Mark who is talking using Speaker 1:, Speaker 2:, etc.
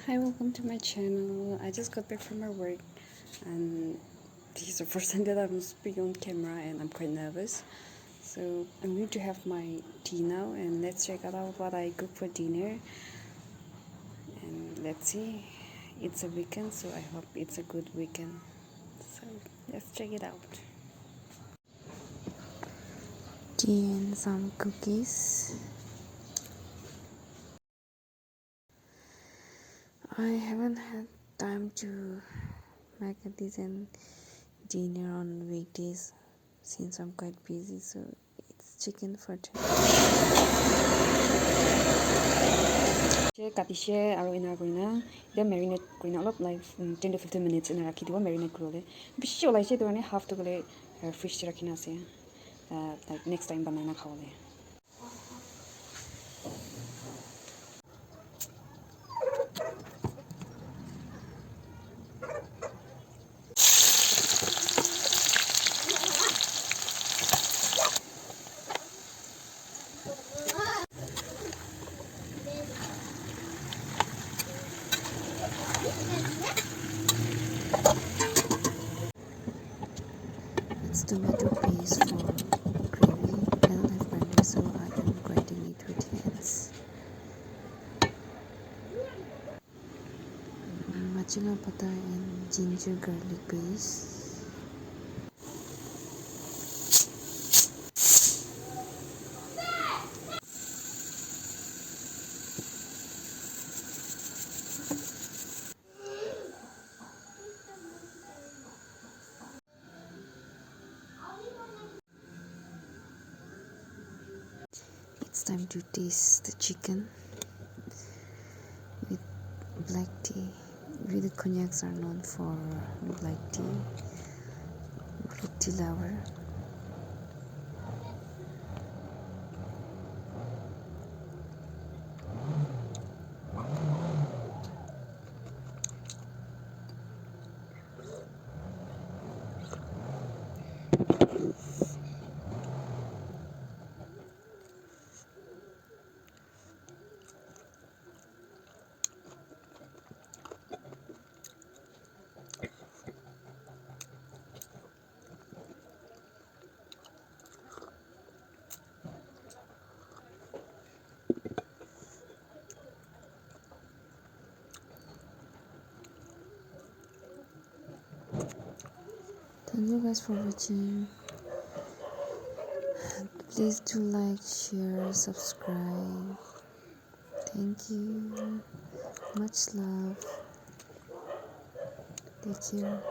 Speaker 1: Hi, welcome to my channel. I just got back from my work and this is the first time that I'm speaking on camera and I'm quite nervous. So I'm going to have my tea now and let's check out what I cook for dinner. And let's see, it's a weekend, so I hope it's a good weekend. So let's check it out. Tea and some cookies. I haven't had time to make a decent dinner on weekdays since I'm quite busy, so it's chicken for today. Katishe aru ina korina ida marinate korina olop like 10 to 15 minutes ina rakhi dibo marinate korole bishi olaise to half to gole fridge te rakhina ase like next time banana khawale. It's tomato paste for gravy. I don't have blender, so I am grinding it with hands. Machinga butter and ginger garlic paste. It's time to taste the chicken with black tea. We the cognacs are known for black tea, black tea lover. Thank you guys for watching. Please do like, share, subscribe. Thank you. Much love. Take care.